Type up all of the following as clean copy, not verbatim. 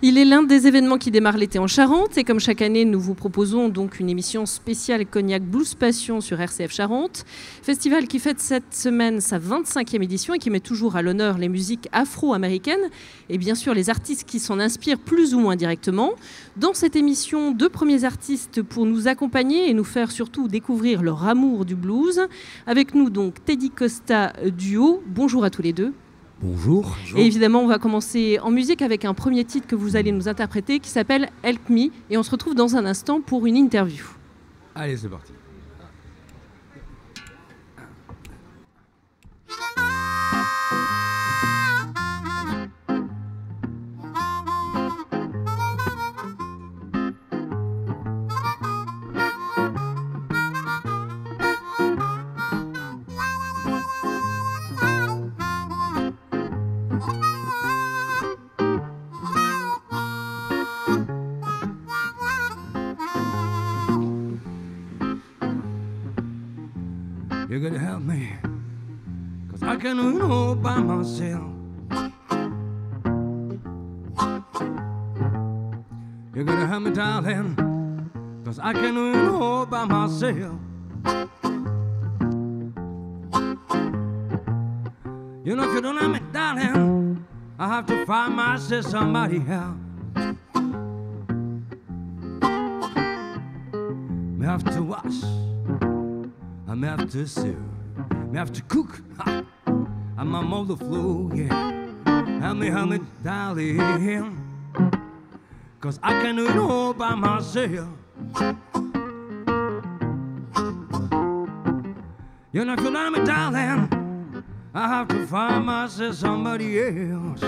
Il est l'un des événements qui démarre l'été en Charente et comme chaque année, nous vous proposons donc une émission spéciale Cognac Blues Passion sur RCF Charente. Festival qui fête cette semaine sa 25e édition et qui met toujours à l'honneur les musiques afro-américaines et bien sûr les artistes qui s'en inspirent plus ou moins directement. Dans cette émission, 2 premiers artistes pour nous accompagner et nous faire surtout découvrir leur amour du blues. Avec nous donc Teddy Costa Duo. Bonjour à tous les deux. Bonjour. Et évidemment, on va commencer en musique avec un premier titre que vous allez nous interpréter qui s'appelle Help Me. Et on se retrouve dans un instant pour une interview. Allez, c'est parti. You're gonna help me, 'cause I can't do it all by myself. You're gonna help me, darling, 'cause I can't do it all by myself. You know, if you don't help me, darling, I have to find myself somebody else. Me have to wash, I may have to sew, may have to cook, I'm on the floor, yeah. Help me, darling, 'cause I can't do it all by myself. You know, if you let me, darling, I have to find myself somebody else.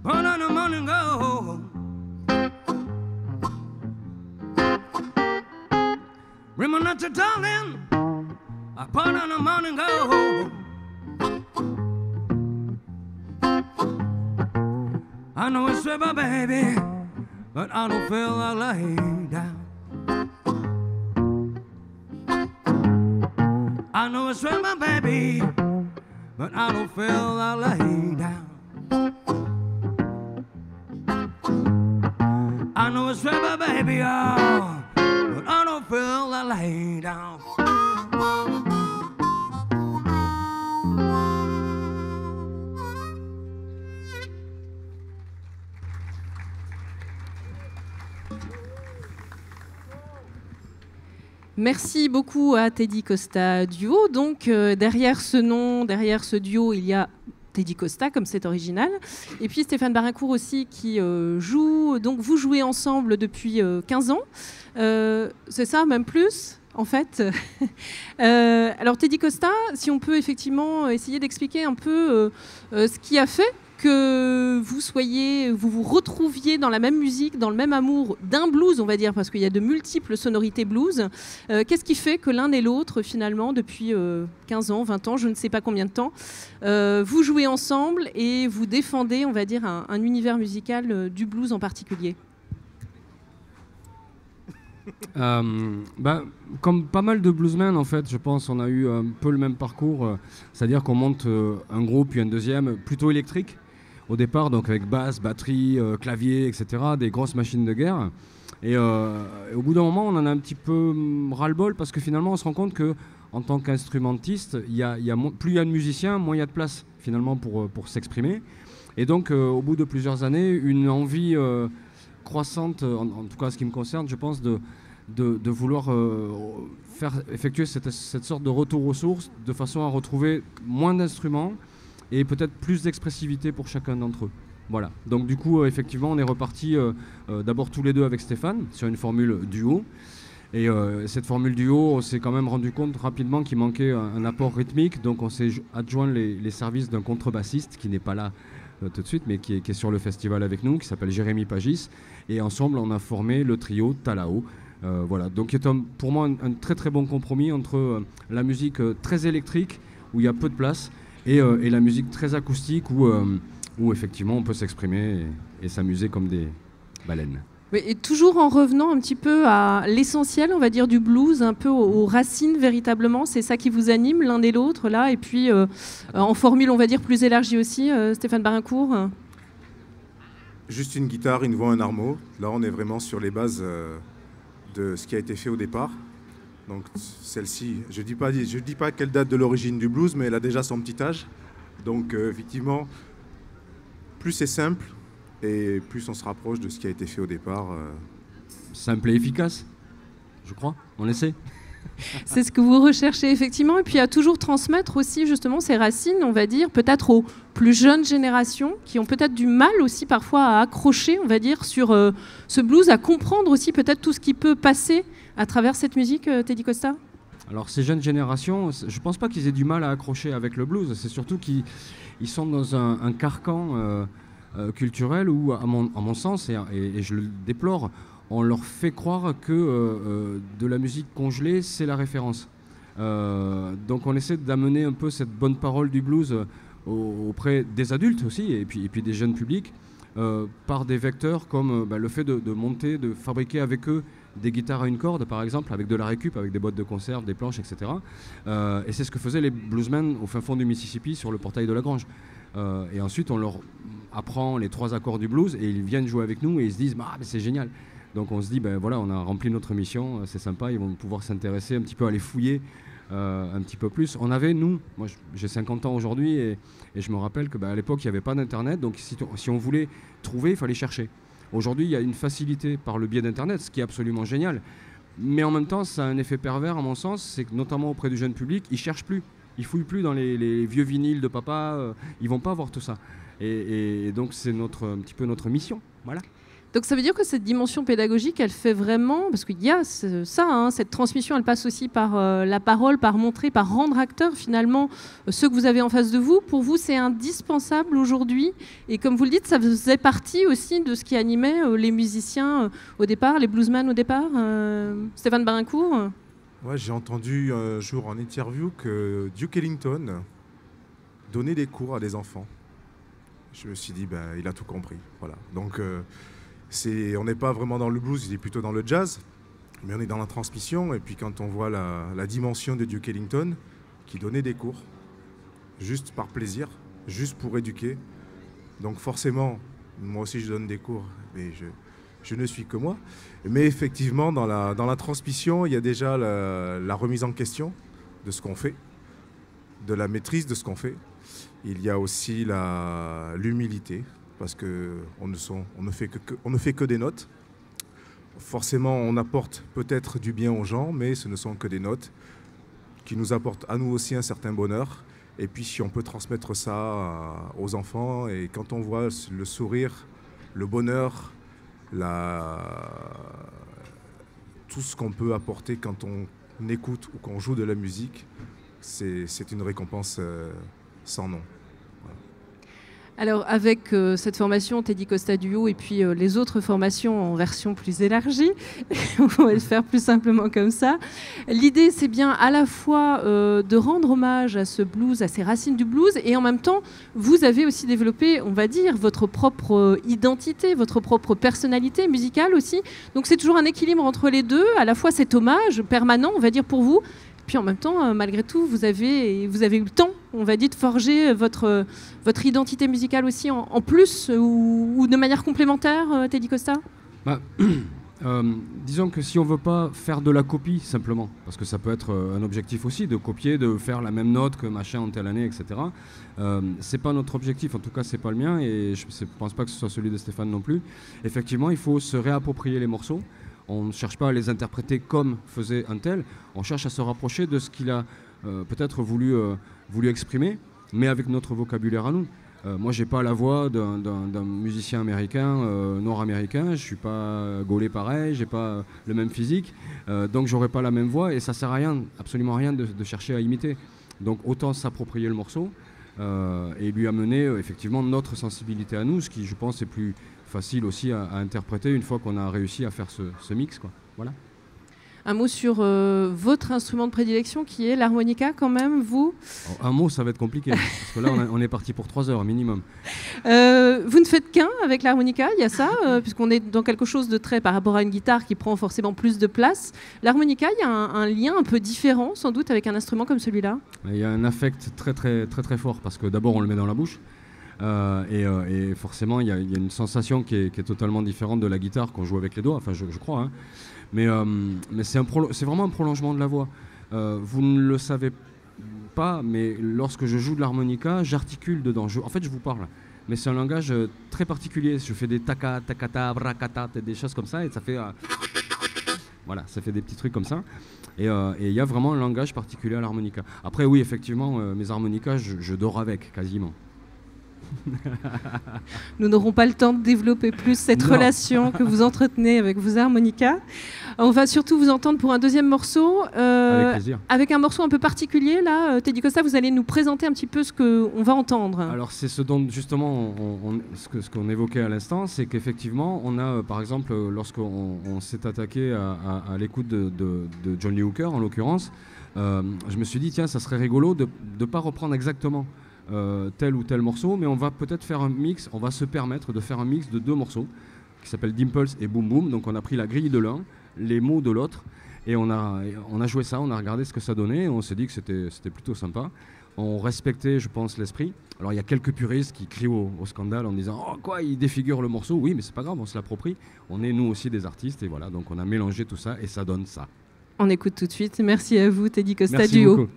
Put on the money and go. Remember not to, darling. I put on the money and go. I know it's sweet, baby, but I don't feel like laying down. I know it's sweet, baby, but I don't feel like laying down. I know it's right, baby, oh, but I don't feel like laying down. Merci beaucoup à Teddy Costa Duo. Donc derrière ce nom, derrière ce duo, il y a Teddy Costa, comme c'est original. Et puis Stéphane Barincourt aussi qui joue. Donc vous jouez ensemble depuis 15 ans. C'est ça, même plus? en fait. Alors Teddy Costa, si on peut effectivement essayer d'expliquer un peu ce qui a fait que vous vous retrouviez dans la même musique, dans le même amour d'un blues, on va dire, parce qu'il y a de multiples sonorités blues. Qu'est-ce qui fait que l'un et l'autre, finalement, depuis 15 ans, 20 ans, je ne sais pas combien de temps, vous jouez ensemble et vous défendez, on va dire, un univers musical du blues en particulier? Comme pas mal de bluesmen, en fait, je pense, on a eu un peu le même parcours, c'est-à-dire qu'on monte un groupe puis un deuxième plutôt électrique au départ, donc avec basse, batterie, clavier, etc., des grosses machines de guerre. Et au bout d'un moment, on en a un petit peu ras-le-bol parce que finalement, on se rend compte que en tant qu'instrumentiste, plus il y a de musiciens, moins il y a de place finalement pour s'exprimer. Et donc, au bout de plusieurs années, une envie croissante, en tout cas ce qui me concerne, je pense, de vouloir faire effectuer cette sorte de retour aux sources de façon à retrouver moins d'instruments et peut-être plus d'expressivité pour chacun d'entre eux. Voilà. Donc du coup, effectivement, on est reparti d'abord tous les deux avec Stéphane sur une formule duo. Et cette formule duo, on s'est quand même rendu compte rapidement qu'il manquait un apport rythmique. Donc on s'est adjoint les services d'un contrebassiste qui n'est pas là tout de suite, mais qui est sur le festival avec nous, qui s'appelle Jérémy Pagis. Et ensemble, on a formé le trio Talao. Voilà. Donc c'est pour moi un très très bon compromis entre la musique très électrique, où il y a peu de place, et la musique très acoustique, où effectivement on peut s'exprimer et s'amuser comme des baleines. Oui, et toujours en revenant un petit peu à l'essentiel, on va dire, du blues, un peu aux racines véritablement, c'est ça qui vous anime l'un et l'autre, là, et puis en formule, on va dire, plus élargie aussi, Stéphane Barincourt. Juste une guitare, une voix, un armo. Là, on est vraiment sur les bases de ce qui a été fait au départ. Donc celle-ci, je dis pas quelle date de l'origine du blues, mais elle a déjà son petit âge. Donc effectivement, plus c'est simple et plus on se rapproche de ce qui a été fait au départ. Simple et efficace, je crois. On essaie. C'est ce que vous recherchez effectivement, et puis à toujours transmettre aussi justement ces racines, on va dire, peut-être aux plus jeunes générations qui ont peut-être du mal aussi parfois à accrocher, on va dire, sur ce blues, à comprendre aussi peut-être tout ce qui peut passer à travers cette musique, Teddy Costa. Alors ces jeunes générations, je ne pense pas qu'ils aient du mal à accrocher avec le blues, c'est surtout qu'ils sont dans un carcan culturel où, à mon sens, et je le déplore, on leur fait croire que de la musique congelée, c'est la référence. Donc on essaie d'amener un peu cette bonne parole du blues auprès des adultes aussi, et puis des jeunes publics, par des vecteurs comme le fait de monter, de fabriquer avec eux des guitares à une corde, par exemple, avec de la récup, avec des boîtes de conserve, des planches, etc. Et c'est ce que faisaient les bluesmen au fin fond du Mississippi sur le portail de la Grange. Et ensuite, on leur apprend les 3 accords du blues et ils viennent jouer avec nous et ils se disent « mais c'est génial !» Donc on se dit, voilà, on a rempli notre mission, c'est sympa, ils vont pouvoir s'intéresser un petit peu, à les fouiller un petit peu plus. On avait, moi j'ai 50 ans aujourd'hui et je me rappelle qu'à l'époque, il n'y avait pas d'internet, donc si on voulait trouver, il fallait chercher. Aujourd'hui, il y a une facilité par le biais d'internet, ce qui est absolument génial. Mais en même temps, ça a un effet pervers à mon sens, c'est que notamment auprès du jeune public, ils ne cherchent plus. Ils fouillent plus dans les vieux vinyles de papa, ils vont pas voir tout ça. Et donc c'est un petit peu notre mission, voilà. Donc ça veut dire que cette dimension pédagogique, elle fait vraiment, parce qu'il y a ça, cette transmission, elle passe aussi par la parole, par montrer, par rendre acteur finalement ceux que vous avez en face de vous. Pour vous, c'est indispensable aujourd'hui. Et comme vous le dites, ça faisait partie aussi de ce qui animait les musiciens au départ, les bluesmen au départ. Stéphane Barincourt. Ouais, j'ai entendu un jour en interview que Duke Ellington donnait des cours à des enfants. Je me suis dit, il a tout compris. Voilà. Donc on n'est pas vraiment dans le blues, il est plutôt dans le jazz, mais on est dans la transmission. Et puis quand on voit la dimension de Duke Ellington, qui donnait des cours, juste par plaisir, juste pour éduquer. Donc forcément, moi aussi je donne des cours, mais je ne suis que moi. Mais effectivement, dans la transmission, il y a déjà la remise en question de ce qu'on fait, de la maîtrise de ce qu'on fait. Il y a aussi l'humilité, parce qu'on ne fait que des notes. Forcément, on apporte peut-être du bien aux gens, mais ce ne sont que des notes qui nous apportent à nous aussi un certain bonheur. Et puis, si on peut transmettre ça aux enfants, et quand on voit le sourire, le bonheur, tout ce qu'on peut apporter quand on écoute ou qu'on joue de la musique, c'est une récompense sans nom. Alors, avec cette formation Teddy Costa Duo et puis les autres formations en version plus élargie, on va le faire plus simplement comme ça. L'idée, c'est bien à la fois de rendre hommage à ce blues, à ces racines du blues, et en même temps, vous avez aussi développé, on va dire, votre propre identité, votre propre personnalité musicale aussi. Donc, c'est toujours un équilibre entre les deux, à la fois cet hommage permanent, on va dire, pour vous. Puis en même temps, malgré tout, vous avez eu le temps, on va dire, de forger votre identité musicale aussi en plus ou de manière complémentaire, Teddy Costa ? Disons que si on ne veut pas faire de la copie simplement, parce que ça peut être un objectif aussi, de copier, de faire la même note que machin en telle année, etc. C'est pas notre objectif, en tout cas c'est pas le mien, et je ne pense pas que ce soit celui de Stéphane non plus. Effectivement, il faut se réapproprier les morceaux. On ne cherche pas à les interpréter comme faisait un tel, on cherche à se rapprocher de ce qu'il a peut-être voulu exprimer, mais avec notre vocabulaire à nous. Moi, j'ai pas la voix d'un musicien américain, nord-américain, je suis pas gaulé pareil, j'ai pas le même physique, donc j'aurais pas la même voix, et ça sert à rien, absolument rien de chercher à imiter. Donc autant s'approprier le morceau et lui amener effectivement notre sensibilité à nous, ce qui, je pense, est plus facile aussi à interpréter une fois qu'on a réussi à faire ce mix, quoi. Voilà. Un mot sur votre instrument de prédilection qui est l'harmonica quand même, vous ? Un mot, ça va être compliqué, parce que là on est parti pour 3 heures minimum. Vous ne faites qu'un avec l'harmonica, il y a ça, puisqu'on est dans quelque chose de très par rapport à une guitare qui prend forcément plus de place. L'harmonica, il y a un lien un peu différent sans doute avec un instrument comme celui-là ? Il y a un affect très très très très fort, parce que d'abord on le met dans la bouche. Et forcément, il y a une sensation qui est totalement différente de la guitare qu'on joue avec les doigts, enfin je crois. Hein. Mais c'est vraiment un prolongement de la voix. Vous ne le savez pas, mais lorsque je joue de l'harmonica, j'articule dedans. En fait, je vous parle. Mais c'est un langage très particulier. Je fais des taka, takata, brakata, des choses comme ça, et ça fait... voilà, ça fait des petits trucs comme ça. Et il y a vraiment un langage particulier à l'harmonica. Après, oui, effectivement, mes harmonicas, je dors avec, quasiment. Nous n'aurons pas le temps de développer plus cette relation que vous entretenez avec vos harmonicas. On va surtout vous entendre pour un deuxième morceau. Avec plaisir. Avec un morceau un peu particulier, là, Teddy Costa, vous allez nous présenter un petit peu ce qu'on va entendre. Alors c'est ce dont justement, ce qu'on évoquait à l'instant, c'est qu'effectivement, on a par exemple, lorsqu'on s'est attaqué à l'écoute de John Lee Hooker, en l'occurrence, je me suis dit, tiens, ça serait rigolo de ne pas reprendre exactement tel ou tel morceau, mais on va peut-être faire un mix, on va se permettre de faire un mix de 2 morceaux qui s'appellent Dimples et Boom Boom. Donc on a pris la grille de l'un, les mots de l'autre, et on a joué ça, on a regardé ce que ça donnait, et on s'est dit que c'était plutôt sympa. On respectait, je pense, l'esprit. Alors il y a quelques puristes qui crient au scandale en disant « Oh quoi, il défigure le morceau !» Oui, mais c'est pas grave, on se l'approprie. On est nous aussi des artistes, et voilà, donc on a mélangé tout ça, et ça donne ça. On écoute tout de suite. Merci à vous, Teddy Costa Merci Duo. beaucoup.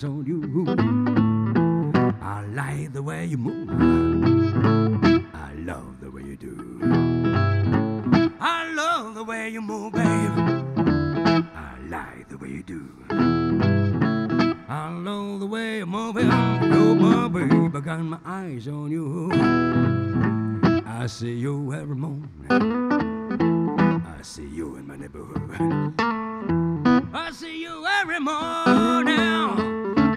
On you, I like the way you move. I love the way you do. I love the way you move, babe. I like the way you do. I love the way you move, oh my babe. I got my eyes on you. I see you every morning. I see you in my neighborhood. I see you every morning.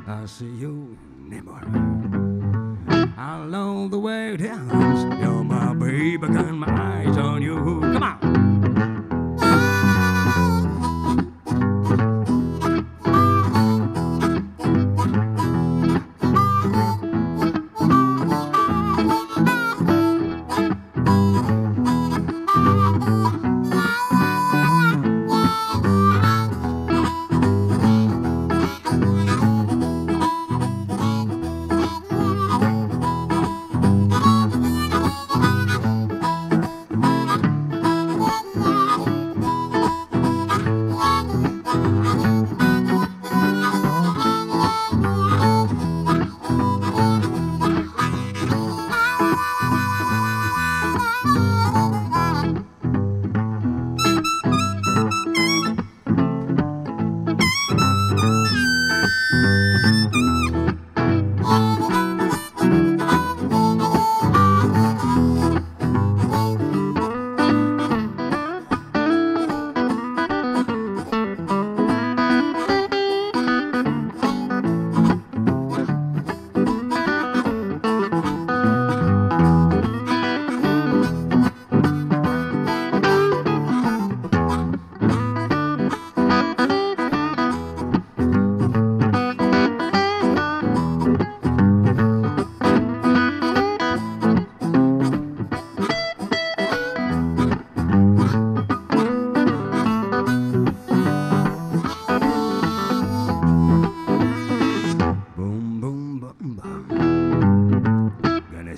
I see you in the morning. I love the way it is. You're my baby, got my eyes on you. Come on.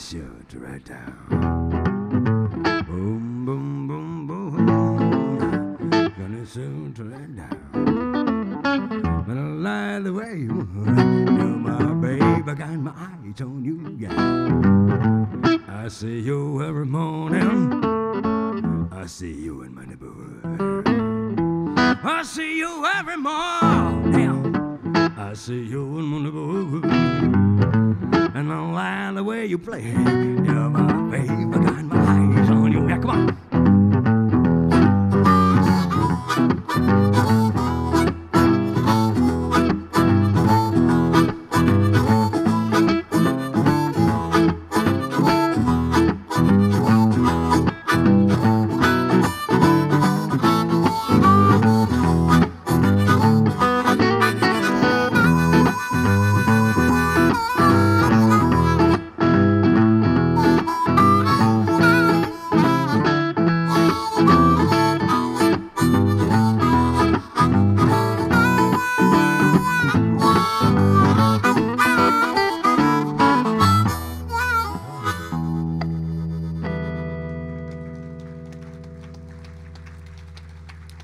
Shoot right down. Boom, boom, boom, boom. Gonna shoot right down. But I like the way you you're my baby, got my eyes on you, yeah. I see you every morning. I see you in my neighborhood. I see you every morning. I see you in my neighborhood. And I like the way you play. You're my baby, got my eyes on you. Yeah, come on.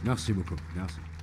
Merci beaucoup. Merci.